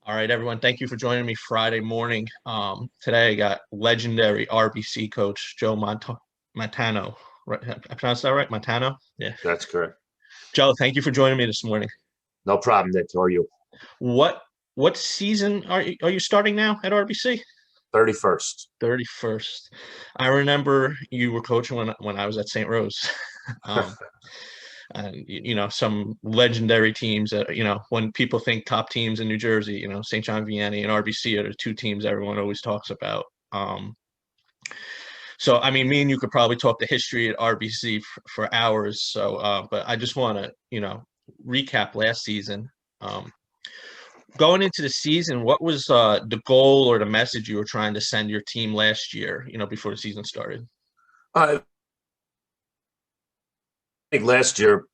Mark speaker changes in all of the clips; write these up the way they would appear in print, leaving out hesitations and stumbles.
Speaker 1: All right, everyone. Thank you for joining me Friday morning. Today I got legendary RBC coach Joe Montano. Right, I pronounced that right? Montano? Yeah.
Speaker 2: That's correct.
Speaker 1: Joe, thank you for joining me this morning.
Speaker 2: No problem, Nick. How are you?
Speaker 1: What what season are you starting now at RBC?
Speaker 2: 31st.
Speaker 1: 31st. I remember you were coaching when I was at St. Rose. Um, and some legendary teams that when people think top teams in New Jersey, St. John Vianney and RBC are the two teams everyone always talks about. So I mean, me and you could probably talk the history at RBC for hours. So, but I just want to recap last season. Um, Going into the season, what was the goal or the message you were trying to send your team last year? Before the season started.
Speaker 2: I think last year,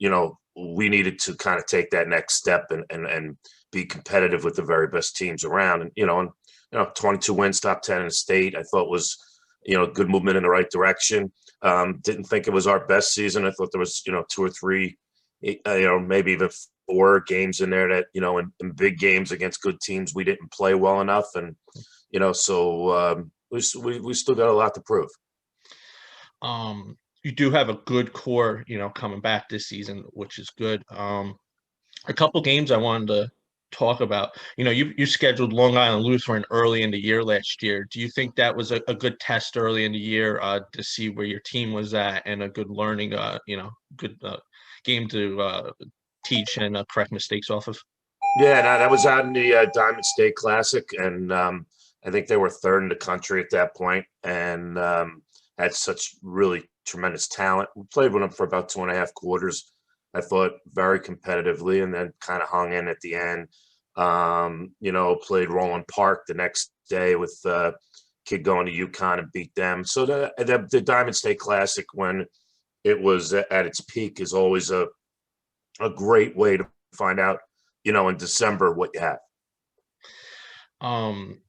Speaker 2: we needed to kind of take that next step and be competitive with the very best teams around. And 22 wins, top 10 in the state, I thought was, good movement in the right direction. Didn't think it was our best season. I thought there was, two or three, maybe even four games in there that, in big games against good teams, we didn't play well enough. And, so we still got a lot to prove.
Speaker 1: You do have a good core, coming back this season, which is good. A couple games I wanted to talk about. You scheduled Long Island Lutheran early in the year last year. Do you think that was a good test early in the year to see where your team was at and a good learning, good game to teach and correct mistakes off of?
Speaker 2: Yeah, no, that was out in the Diamond State Classic, and I think they were third in the country at that point, and had such really tremendous talent. We played with them for about 2.5 quarters. I thought very competitively, and then kind of hung in at the end. Played Roland Park the next day with kid going to UConn and beat them. So the Diamond State Classic, when it was at its peak, is always a great way to find out, in December what you have.
Speaker 1: Um,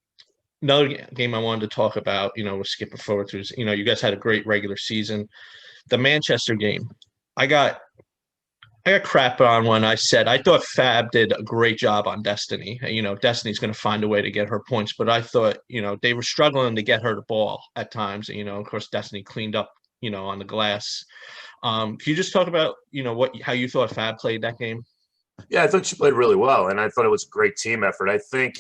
Speaker 1: Another game I wanted to talk about, we're skipping forward through, you guys had a great regular season. The Manchester game, I got crap on when I said I thought Fab did a great job on Destiny. Destiny's going to find a way to get her points, but I thought, they were struggling to get her the ball at times. Of course, Destiny cleaned up, on the glass. Can you just talk about, how you thought Fab played that game?
Speaker 2: Yeah, I thought she played really well, and I thought it was a great team effort. I think,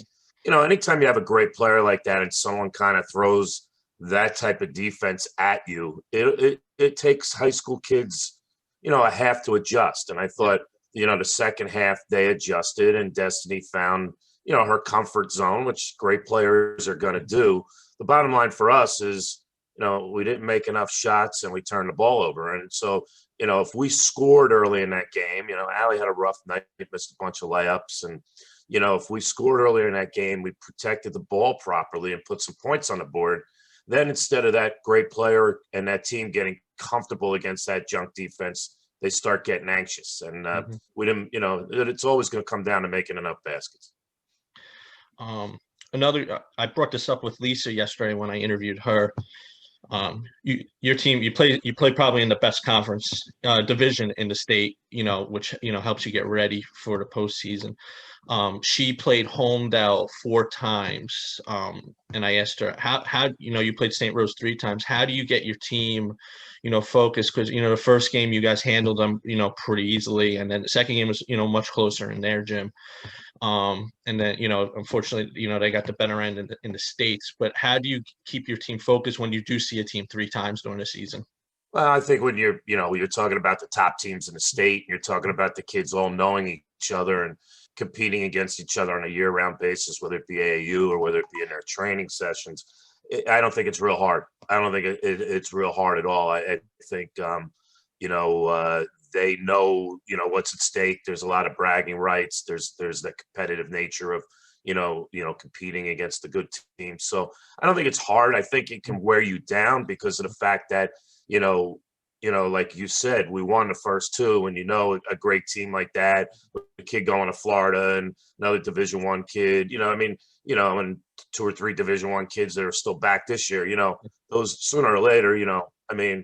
Speaker 2: anytime you have a great player like that and someone kind of throws that type of defense at you, it takes high school kids, a half to adjust. And I thought, the second half they adjusted and Destiny found, her comfort zone, which great players are going to do. The bottom line for us is, we didn't make enough shots and we turned the ball over. And so, if we scored early in that game, Allie had a rough night, missed a bunch of layups. And, if we scored earlier in that game, we protected the ball properly and put some points on the board. Then instead of that great player and that team getting comfortable against that junk defense, they start getting anxious. And we didn't, it's always going to come down to making enough baskets.
Speaker 1: I brought this up with Lisa yesterday when I interviewed her. Your team, you play probably in the best conference division in the state, which helps you get ready for the postseason. She played Holmdel 4 times, and I asked her how you played St. Rose 3 times. How do you get your team, focused? Because the first game you guys handled them, pretty easily, and then the second game was much closer in their gym. And then, unfortunately, they got the better end in the States. But how do you keep your team focused when you do see a team 3 times during the season?
Speaker 2: Well, I think when you're talking about the top teams in the state, you're talking about the kids all knowing each other and competing against each other on a year-round basis, whether it be AAU or whether it be in their training sessions. I don't think it's real hard. I don't think it's real hard at all. I think, they know, what's at stake. There's a lot of bragging rights. There's the competitive nature of, competing against the good teams. So I don't think it's hard. I think it can wear you down because of the fact that, like you said, we won the first two, and a great team like that, with a kid going to Florida and another Division I kid, and 2 or 3 Division I kids that are still back this year, those sooner or later, in the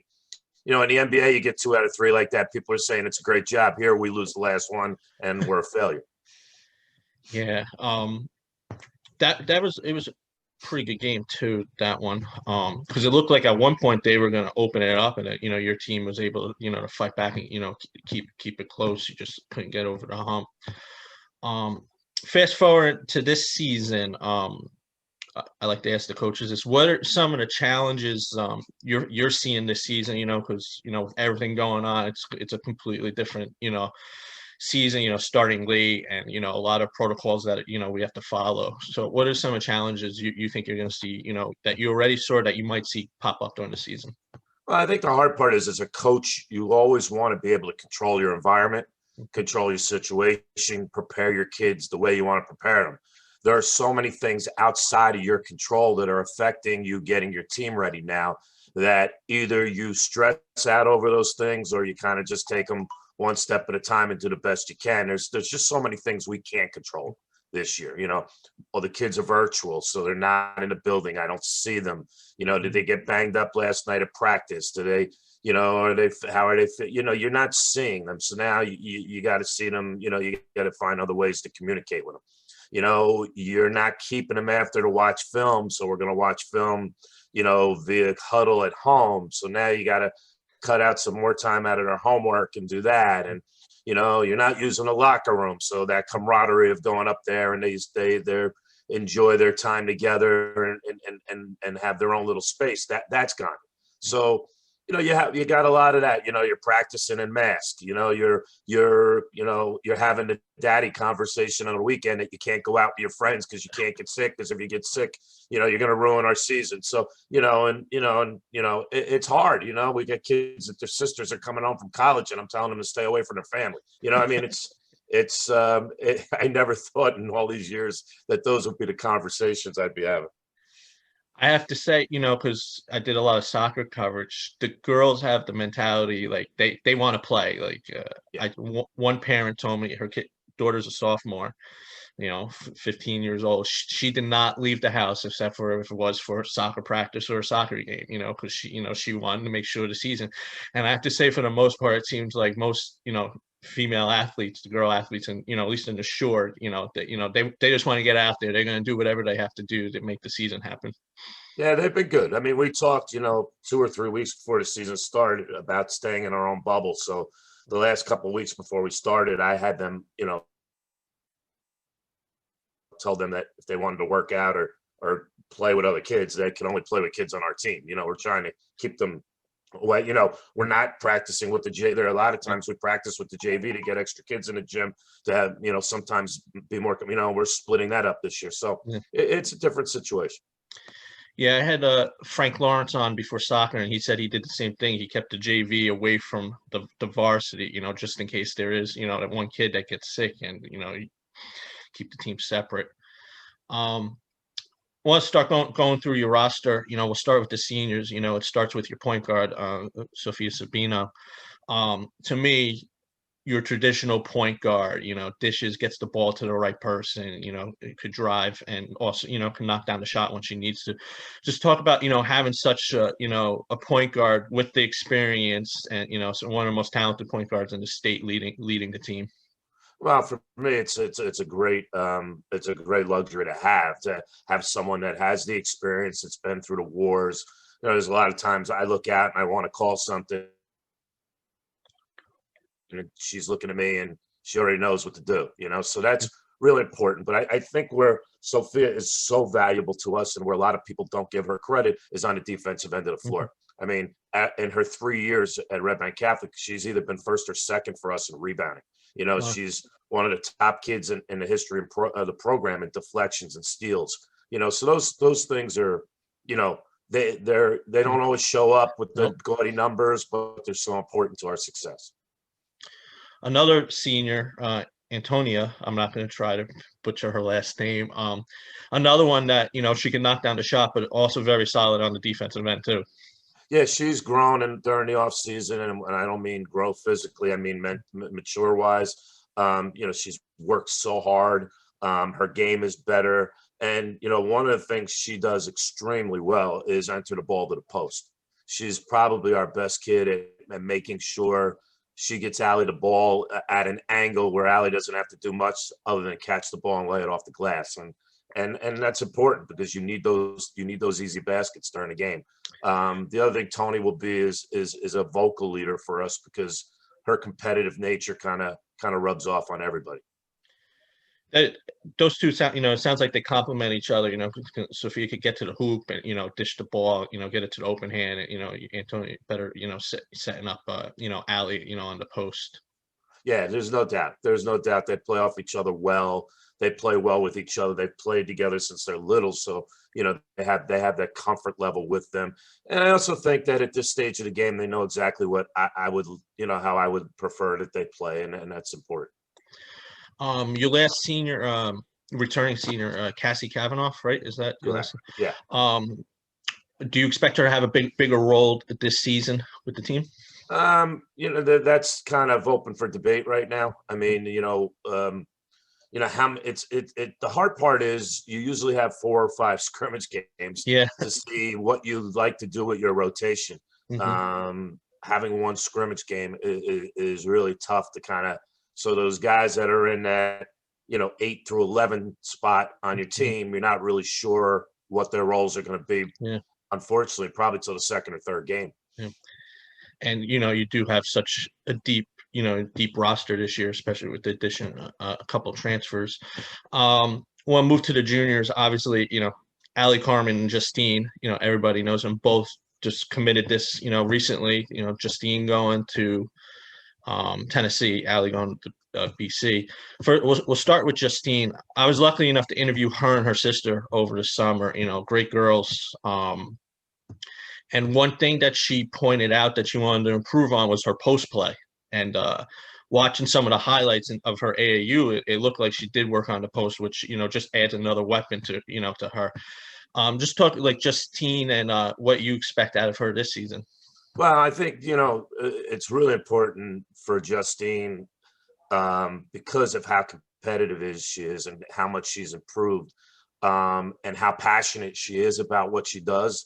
Speaker 2: NBA, you get 2 out of 3 like that. People are saying it's a great job. Here, we lose the last one, and we're a failure.
Speaker 1: Yeah. It was a pretty good game too, that one. Because it looked like at one point they were going to open it up, and your team was able to to fight back and keep it close. You just couldn't get over the hump. Fast forward to this season. I like to ask the coaches this: what are some of the challenges you're seeing this season? Because with everything going on, it's a completely different season. Starting late, and a lot of protocols that we have to follow. So, what are some of the challenges you think you're going to see? That you already saw that you might see pop up during the season.
Speaker 2: Well, I think the hard part is, as a coach, you always want to be able to control your environment, control your situation, prepare your kids the way you want to prepare them. There are so many things outside of your control that are affecting you getting your team ready now, that either you stress out over those things or you kind of just take them one step at a time and do the best you can. There's just so many things we can't control this year. Well, the kids are virtual, so they're not in the building. I don't see them. Did they get banged up last night at practice? Do they, how are they fit? You're not seeing them. So now you got to see them. You got to find other ways to communicate with them. You're not keeping them after to watch film. So we're going to watch film, via huddle at home. So now you got to cut out some more time out of their homework and do that. And, you're not using the locker room. So that camaraderie of going up there and they enjoy their time together and have their own little space, that's gone. So, you got a lot of that. You're practicing in mask. You're having the daddy conversation on the weekend that you can't go out with your friends because you can't get sick. Because if you get sick, you're going to ruin our season. So it's hard. We get kids that their sisters are coming home from college, and I'm telling them to stay away from their family. I never thought in all these years that those would be the conversations I'd be having.
Speaker 1: I have to say, because I did a lot of soccer coverage, the girls have the mentality like they want to play. Like one parent told me her daughter's a sophomore, 15 years old. She did not leave the house except for if it was for soccer practice or a soccer game, because she wanted to make sure the season. And I have to say, for the most part, it seems like most, female athletes, the girl athletes, and at least in the short, they just want to get out there. They're going to do whatever they have to do to make the season happen.
Speaker 2: Yeah, they've been good. I mean, we talked, 2 or 3 weeks before the season started about staying in our own bubble. So the last couple of weeks before we started, I had them, tell them that if they wanted to work out or play with other kids, they can only play with kids on our team. We're trying to keep them away. We're not practicing with the J. There are a lot of times we practice with the JV to get extra kids in the gym to have, sometimes be more, we're splitting that up this year. So it's a different situation.
Speaker 1: Yeah, I had Frank Lawrence on before soccer, and he said he did the same thing. He kept the JV away from the varsity, just in case there is, that one kid that gets sick, and keep the team separate. I want to start going through your roster. We'll start with the seniors. It starts with your point guard, Sophia Sabino. To me, your traditional point guard, dishes, gets the ball to the right person, it could drive, and also, can knock down the shot when she needs to. Just talk about, having such a point guard with the experience and, so one of the most talented point guards in the state leading the team.
Speaker 2: Well, for me, it's a great luxury to have someone that has the experience, that's been through the wars. There's a lot of times I look out and I want to call something, and she's looking at me and she already knows what to do, so that's really important. But I think where Sophia is so valuable to us, and where a lot of people don't give her credit, is on the defensive end of the floor. I mean, in her 3 years at Red Bank Catholic, she's either been first or second for us in rebounding. She's one of the top kids in the history of the program in deflections and steals. So those things are, they don't always show up with the gaudy numbers, but they're so important to our success.
Speaker 1: Another senior, Antonia, I'm not going to try to butcher her last name. Another one that, she can knock down the shot, but also very solid on the defensive end too.
Speaker 2: Yeah, she's grown during the off season, and I don't mean grow physically. I mean mature wise. She's worked so hard. Her game is better, and one of the things she does extremely well is enter the ball to the post. She's probably our best kid at making sure she gets Allie the ball at an angle where Allie doesn't have to do much other than catch the ball and lay it off the glass. And that's important because you need those easy baskets during the game. The other thing Tony will be is a vocal leader for us because her competitive nature kind of rubs off on everybody.
Speaker 1: Those two sound, it sounds like they complement each other. Sophia could get to the hoop and dish the ball, get it to the open hand. And, Antonio better, setting up, Allie, on the post.
Speaker 2: Yeah, there's no doubt. There's no doubt they play off each other well. They play well with each other. They've played together since they're little, so they have that comfort level with them. And I also think that at this stage of the game, they know exactly what I would, how I would prefer that they play, and that's important.
Speaker 1: Your last senior, returning senior, Cassie Kavanaugh, right? Is that your last?
Speaker 2: Yeah.
Speaker 1: Do you expect her to have a bigger role this season with the team?
Speaker 2: That's kind of open for debate right now. I mean, how the hard part is you usually have 4 or 5 scrimmage games to see what you like to do with your rotation. Mm-hmm. Having one scrimmage game is really tough to kind of, so those guys that are in that 8 through 11 spot on your team, you're not really sure what their roles are going to be. Yeah. Unfortunately, probably till the second or third game.
Speaker 1: Yeah. And you do have such a deep roster this year, especially with the addition a couple transfers. We'll move to the juniors. Obviously, Allie Carmen and Justine. Everybody knows them. Both just committed this. Recently. Justine going to Tennessee. Allie going to BC. We'll start with Justine. I was lucky enough to interview her and her sister over the summer. Great girls. And one thing that she pointed out that she wanted to improve on was her post play. And watching some of the highlights of her AAU, it looked like she did work on the post, which just adds another weapon to to her. Just talk like Justine and what you expect out of her this season.
Speaker 2: Well, I think it's really important for Justine because of how competitive she is and how much she's improved. And how passionate she is about what she does,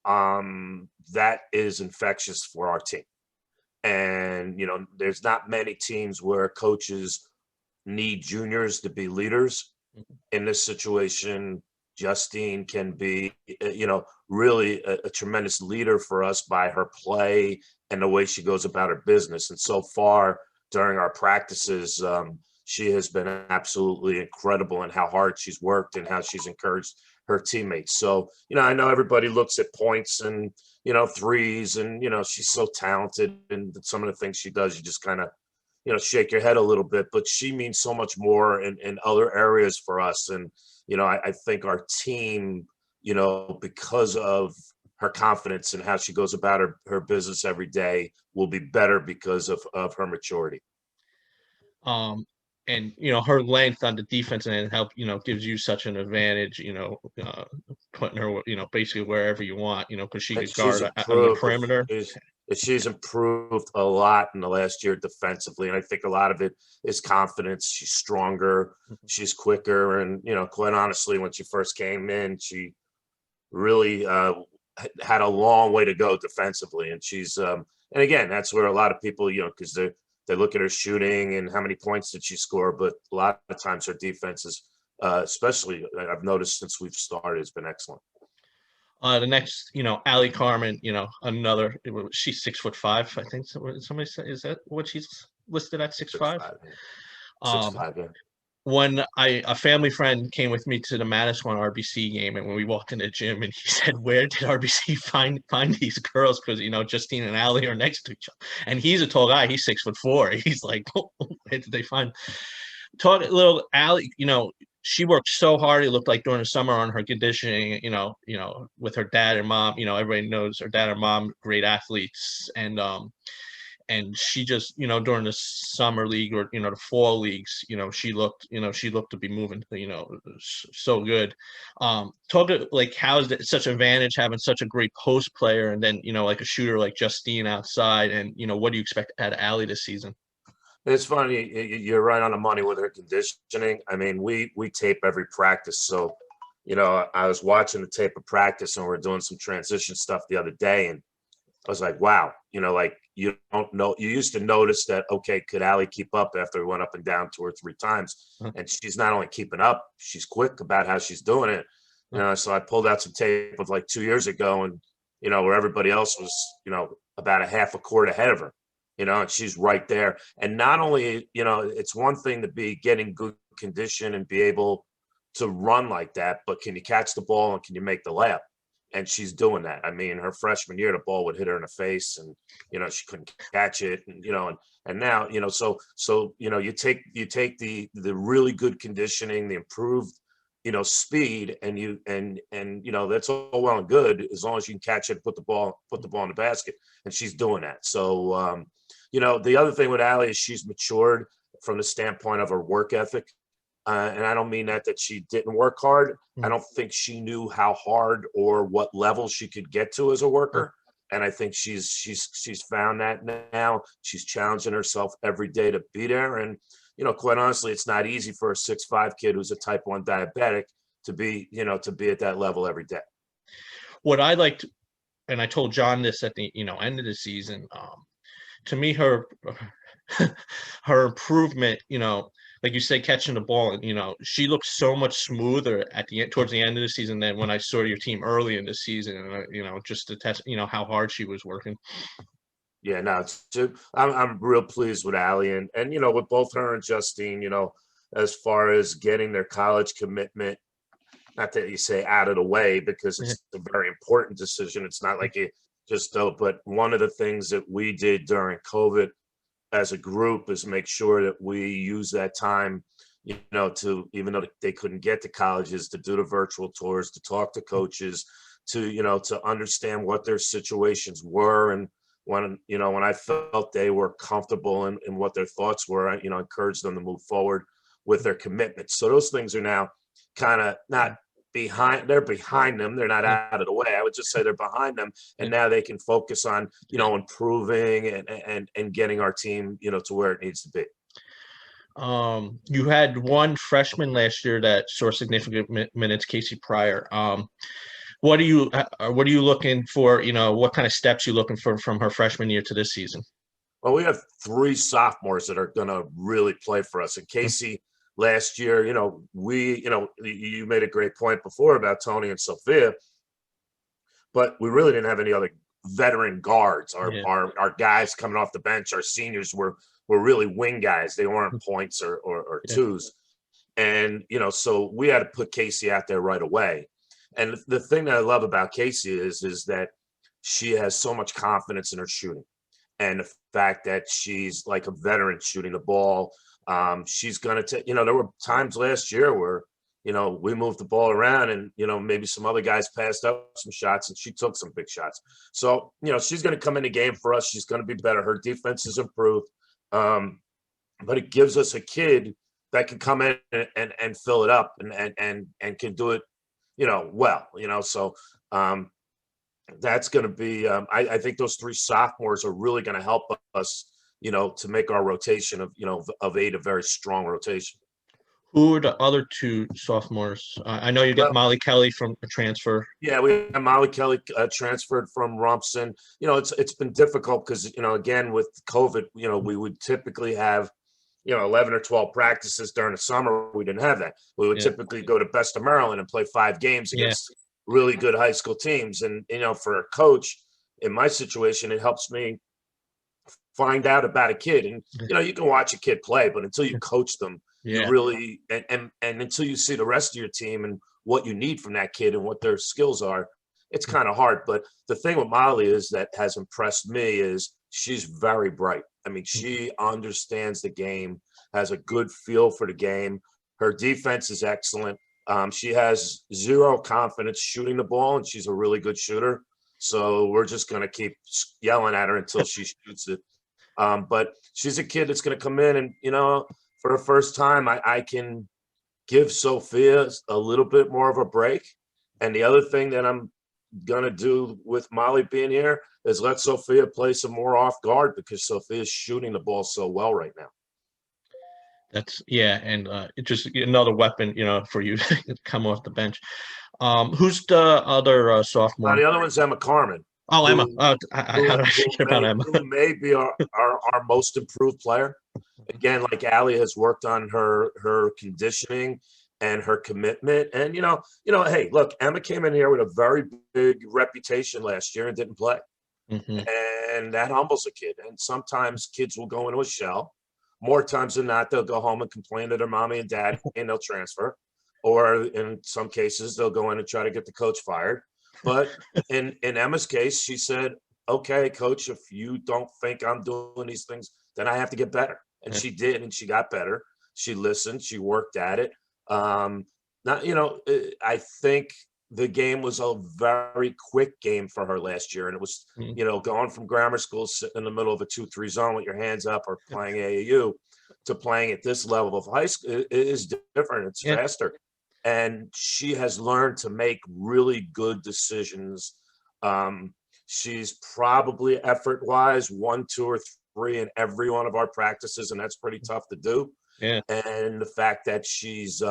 Speaker 2: that is infectious for our team. And, there's not many teams where coaches need juniors to be leaders. In this situation, Justine can be, really a tremendous leader for us by her play and the way she goes about her business. And so far during our practices, she has been absolutely incredible in how hard she's worked and how she's encouraged her teammates. So, I know everybody looks at points and, threes and, she's so talented and some of the things she does, you just kind of, shake your head a little bit, but she means so much more in other areas for us. And, I think our team, because of her confidence and how she goes about her business every day will be better because of her maturity.
Speaker 1: And her length on the defense and help gives you such an advantage. Putting her basically wherever you want. Because she could guard on the perimeter.
Speaker 2: She's improved a lot in the last year defensively, and I think a lot of it is confidence. She's stronger, she's quicker, and quite honestly, when she first came in, she really had a long way to go defensively, and she's and again, that's where a lot of people because they look at her shooting and how many points did she score, but a lot of times her defense is, especially I've noticed since we've started, has been excellent.
Speaker 1: The next, Allie Carmen, another. She's 6'5", I think. Somebody said, is that what she's listed at 6'5"?
Speaker 2: 6'5", yeah.
Speaker 1: When a family friend came with me to the Manasquan RBC game, and when we walked in the gym, and he said, "Where did RBC find these girls?" Because Justine and Allie are next to each other, and he's a tall guy. He's 6'4". He's like, "Where did they find?" Talk a little, Allie. She worked so hard. It looked like during the summer on her conditioning. With her dad and mom. Everybody knows her dad and mom, great athletes, and she just, during the summer league or, the fall leagues, she looked to be moving, so good. Talk like, how is it such an advantage having such a great post player and then, like a shooter like Justine outside, and, what do you expect out of Allie this season?
Speaker 2: It's funny. You're right on the money with her conditioning. I mean, we tape every practice. So, I was watching the tape of practice and we're doing some transition stuff the other day, and I was like, wow, like you don't know. You used to notice that, okay, could Allie keep up after we went up and down 2 or 3 times? And she's not only keeping up, she's quick about how she's doing it. So I pulled out some tape of like 2 years ago, and where everybody else was, about a half a court ahead of her, and she's right there. And not only, it's one thing to be getting good condition and be able to run like that, but can you catch the ball and can you make the layup? And she's doing that. I mean, her freshman year, the ball would hit her in the face, and she couldn't catch it. And now, so you take the really good conditioning, the improved, speed, and that's all well and good as long as you can catch it, put the ball in the basket, and she's doing that. So, the other thing with Allie is she's matured from the standpoint of her work ethic. And I don't mean that she didn't work hard. I don't think she knew how hard or what level she could get to as a worker. And I think she's found that now. She's challenging herself every day to be there. And, quite honestly, it's not easy for a 6'5" kid who's a type 1 diabetic to be at that level every day.
Speaker 1: What I liked, and I told John this at the, end of the season, to me, her improvement, like you say, catching the ball, she looked so much smoother at the end, towards the end of the season than when I saw your team early in the season, and just to test, how hard she was working.
Speaker 2: Yeah, no, I'm real pleased with Allie, and with both her and Justine, as far as getting their college commitment, not that you say out of the way, because it's a very important decision. It's not like you just don't, but one of the things that we did during COVID as a group is make sure that we use that time, to, even though they couldn't get to colleges, to do the virtual tours, to talk to coaches, to, to understand what their situations were. And when I felt they were comfortable in what their thoughts were, I encouraged them to move forward with their commitments. So those things are now kind of not behind, they're behind them. They're not out of the way. I would just say they're behind them. And now they can focus on, improving and getting our team, to where it needs to be.
Speaker 1: You had one freshman last year that saw significant minutes, Casey Pryor. What are you looking for? What kind of steps you looking for from her freshman year to this season?
Speaker 2: Well, we have 3 sophomores that are going to really play for us. And Casey, last year, you made a great point before about Tony and Sophia, but we really didn't have any other veteran guards. Our guys coming off the bench, our seniors were really wing guys. They weren't points or twos. And, so we had to put Casey out there right away. And the thing that I love about Casey is that she has so much confidence in her shooting, and the fact that she's like a veteran shooting the ball. She's going to take, there were times last year where, we moved the ball around and, maybe some other guys passed up some shots and she took some big shots. So, she's going to come in the game for us. She's going to be better. Her defense is improved. But it gives us a kid that can come in and fill it up and can do it, well, so that's going to be, I think those 3 sophomores are really going to help us, to make our rotation of 8 a very strong rotation.
Speaker 1: Who are the other 2 sophomores? I know you got Molly Kelly from a transfer.
Speaker 2: Yeah, we have Molly Kelly transferred from Rumson. It's been difficult because, again, with COVID, we would typically have, 11 or 12 practices during the summer. We didn't have that. We would typically go to Best of Maryland and play 5 games against really good high school teams. And, for a coach in my situation, it helps me find out about a kid. And, you can watch a kid play, but until you coach them, you really, and until you see the rest of your team and what you need from that kid and what their skills are, it's kind of hard. But the thing with Molly is that has impressed me is she's very bright. I mean, she understands the game, has a good feel for the game. Her defense is excellent. She has 0 confidence shooting the ball, and she's a really good shooter. So we're just going to keep yelling at her until she shoots it. But she's a kid that's going to come in and, for the first time, I can give Sophia a little bit more of a break. And the other thing that I'm going to do with Molly being here is let Sophia play some more off guard because Sophia's shooting the ball so well right now.
Speaker 1: And it's just another weapon, for you to come off the bench. Who's the other sophomore?
Speaker 2: The other one's Emma Carmen.
Speaker 1: Oh, Emma.
Speaker 2: who
Speaker 1: Oh, how did I forget about Emma?
Speaker 2: who may be our most improved player. Again, like Allie has worked on her conditioning and her commitment. And hey, look, Emma came in here with a very big reputation last year and didn't play.
Speaker 1: Hmm.
Speaker 2: And that humbles a kid. And sometimes kids will go into a shell. More times than not, they'll go home and complain to their mommy and dad and they'll transfer. Or in some cases, they'll go in and try to get the coach fired. But in Emma's case, she said, okay, coach, if you don't think I'm doing these things, then I have to get better. And
Speaker 1: Yeah.
Speaker 2: she did, and she got better. She listened, she worked at it. Not, I think the game was a very quick game for her last year. And it was,
Speaker 1: Mhm.
Speaker 2: going from grammar school, sitting in the middle of a 2-3 zone with your hands up or playing AAU to playing at this level of high school is different. It's
Speaker 1: Yeah.
Speaker 2: faster. And she has learned to make really good decisions. She's probably effort wise 1, 2, or 3 in every one of our practices, and that's pretty tough to do.
Speaker 1: Yeah.
Speaker 2: And the fact that she's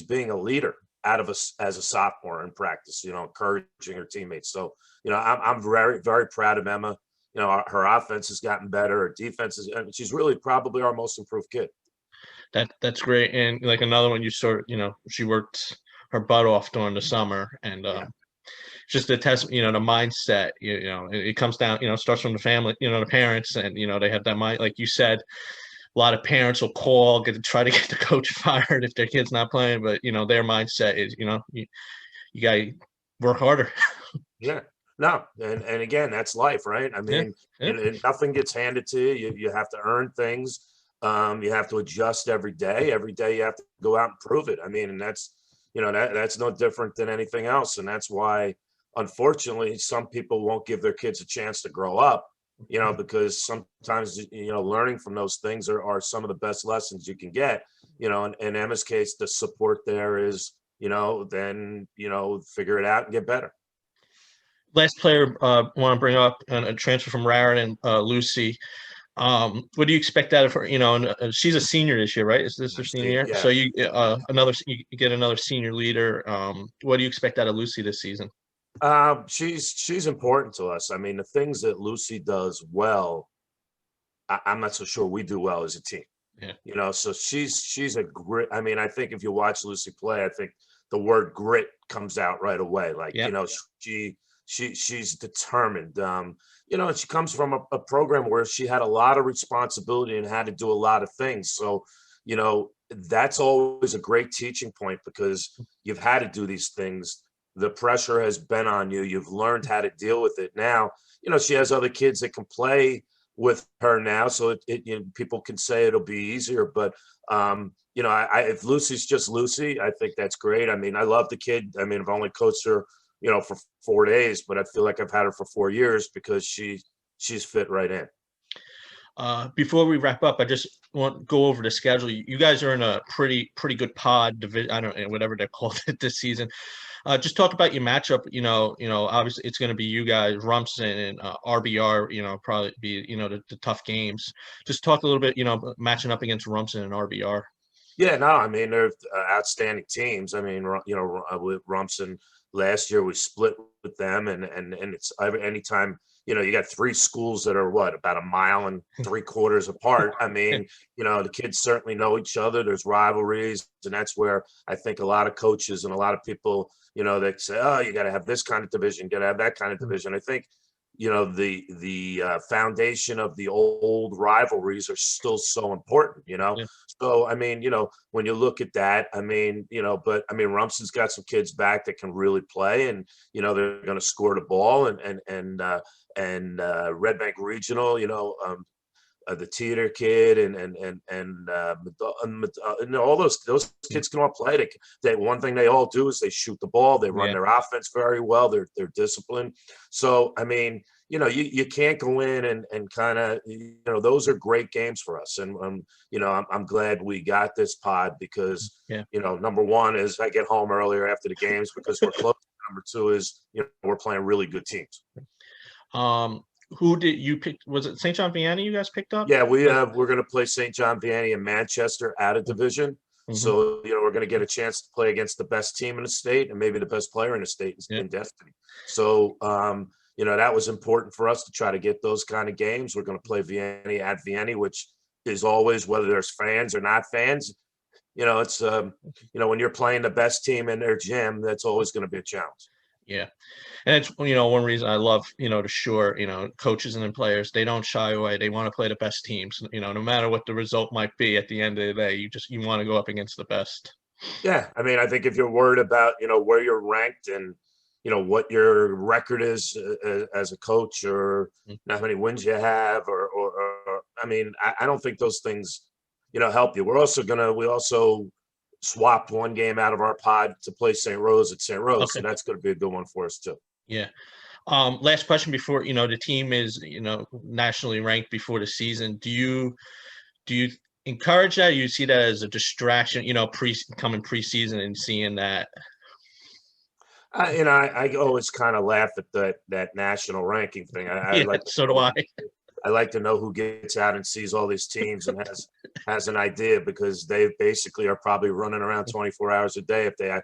Speaker 2: being a leader out of us as a sophomore in practice, encouraging her teammates. So, I'm very, very proud of Emma. Her offense has gotten better. Her defense is, and she's really probably our most improved kid.
Speaker 1: That's great. And like another one, she worked her butt off during the summer, and
Speaker 2: Yeah.
Speaker 1: just the test, the mindset, it comes down, starts from the family, the parents, and they have that mind, like you said. A lot of parents will try to get the coach fired if their kid's not playing, but their mindset is, you got to work harder.
Speaker 2: Yeah. No, and again, that's life, right? I
Speaker 1: Yeah.
Speaker 2: mean,
Speaker 1: Yeah.
Speaker 2: nothing gets handed to you. You have to earn things. You have to adjust every day. Every day you have to go out and prove it. I mean, and that's no different than anything else. And that's why, unfortunately, some people won't give their kids a chance to grow up, because sometimes, learning from those things are some of the best lessons you can get. In Emma's case, the support there is, then, figure it out and get better.
Speaker 1: Last player want to bring up a transfer from Raritan, Lucy. What do you expect out of her? And she's a senior this year, right? Is this her senior year?
Speaker 2: Yeah.
Speaker 1: So you get another senior leader. What do you expect out of Lucy this season?
Speaker 2: She's important to us. I mean, the things that Lucy does well, I'm not so sure we do well as a team.
Speaker 1: Yeah.
Speaker 2: So she's a grit. I mean, I think if you watch Lucy play, I think the word grit comes out right away. Like,
Speaker 1: Yeah.
Speaker 2: she's determined. And she comes from a program where she had a lot of responsibility and had to do a lot of things. So, that's always a great teaching point because you've had to do these things. The pressure has been on you. You've learned how to deal with it. Now, she has other kids that can play with her now, so people can say it'll be easier. But if Lucy's just Lucy, I think that's great. I mean, I love the kid. I mean, I've only coached her, for 4 days, but I feel like I've had her for 4 years because she's fit right in.
Speaker 1: Before we wrap up, I just want to go over the schedule. You guys are in a pretty good pod division. I don't know, whatever they called it this season. Just talk about your matchup. Obviously it's going to be you guys, Rumson and RBR. Probably be the tough games. Just talk a little bit. Matching up against Rumson and RBR.
Speaker 2: Yeah, no, I mean they're outstanding teams. I mean, with Rumson last year we split with them, and it's anytime you got 3 schools that are about 1.75 miles apart. I mean, the kids certainly know each other. There's rivalries, and that's where I think a lot of coaches and a lot of people, they say, oh, you got to have this kind of division, got to have that kind of division. I think the foundation of the old rivalries are still so important.
Speaker 1: Yeah.
Speaker 2: So I mean, when you look at that, I mean, but I mean, Rumson's got some kids back that can really play, and they're going to score the ball, and Red Bank Regional, the Teeter kid and all those kids can all play. They one thing they all do is they shoot the ball. They run their offense very well. They're disciplined. So I mean, you can't go in and kind of those are great games for us. And I'm glad we got this pod because number one is I get home earlier after the games because we're close. Number two is we're playing really good teams.
Speaker 1: Who did you pick? Was it St. John Vianney you guys picked up?
Speaker 2: Yeah, we're going to play St. John Vianney in Manchester out of division. Mm-hmm. So, we're going to get a chance to play against the best team in the state and maybe the best player in the state in Destiny. So, that was important for us to try to get those kind of games. We're going to play Vienna at Vienna, which is always, whether there's fans or not fans, it's, when you're playing the best team in their gym, that's always going to be a challenge.
Speaker 1: Yeah. And it's, one reason I love, the Shore, coaches and then players, they don't shy away. They want to play the best teams, no matter what the result might be at the end of the day, you want to go up against the best.
Speaker 2: Yeah. I mean, I think if you're worried about, where you're ranked and, what your record is as a coach, or how many wins you have, or I mean, I don't think those things, help you. We also swapped one game out of our pod to play St. Rose at St. Rose.
Speaker 1: Okay.
Speaker 2: So that's going to be a good one for us too.
Speaker 1: Yeah. Last question before, the team is, nationally ranked before the season. Do you encourage that? You see that as a distraction, coming preseason and seeing that?
Speaker 2: I always kind of laugh at that national ranking thing.
Speaker 1: So do I.
Speaker 2: I like to know who gets out and sees all these teams and has an idea, because they basically are probably running around 24 hours a day. If they,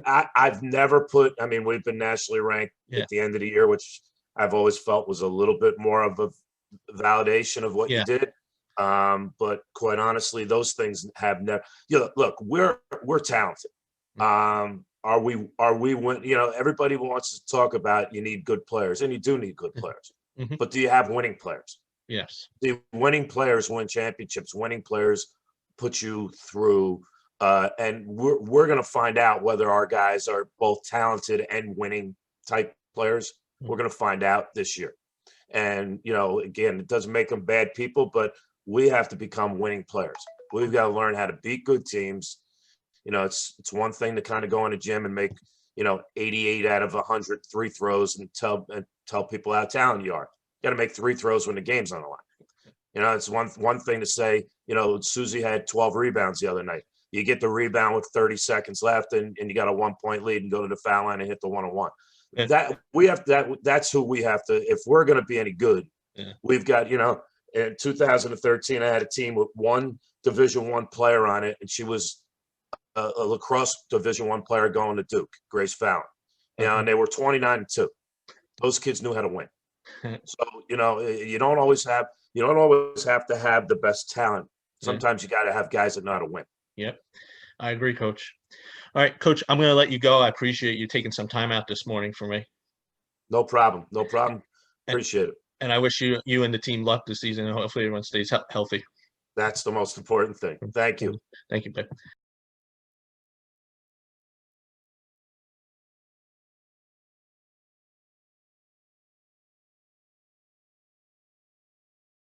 Speaker 2: I've never put. I mean, we've been nationally ranked at the end of the year, which I've always felt was a little bit more of a validation of what you did. But quite honestly, those things have never. Look, we're talented. Are we everybody wants to talk about you need good players, and you do need good players. But do you have winning players?
Speaker 1: Yes.
Speaker 2: The winning players win championships. Winning players put you through, and we're going to find out whether our guys are both talented and winning type players. We're going to find out this year. And again, it doesn't make them bad people, but we have to become winning players. We've got to learn how to beat good teams. It's one thing to kind of go in a gym and make 88 out of 100 free throws and tell people how talented you are. You got to make 3 throws when the game's on the line. It's one thing to say, Susie had 12 rebounds the other night. You get the rebound with 30 seconds left and you got a 1-point lead and go to the foul line and hit the 1-on-1. That's who we have to, if we're going to be any good. We've got, in 2013, I had a team with one Division I player on it, and she was a lacrosse Division I player going to Duke, Grace Fallon. And they were 29-2. Those kids knew how to win. So, you don't always have to have the best talent. Sometimes you got to have guys that know how to win.
Speaker 1: Yep. I agree, Coach. All right, Coach, I'm going to let you go. I appreciate you taking some time out this morning for me.
Speaker 2: No problem. Appreciate it.
Speaker 1: And I wish you and the team luck this season, and hopefully everyone stays healthy.
Speaker 2: That's the most important thing. Thank you.
Speaker 1: Thank you, babe.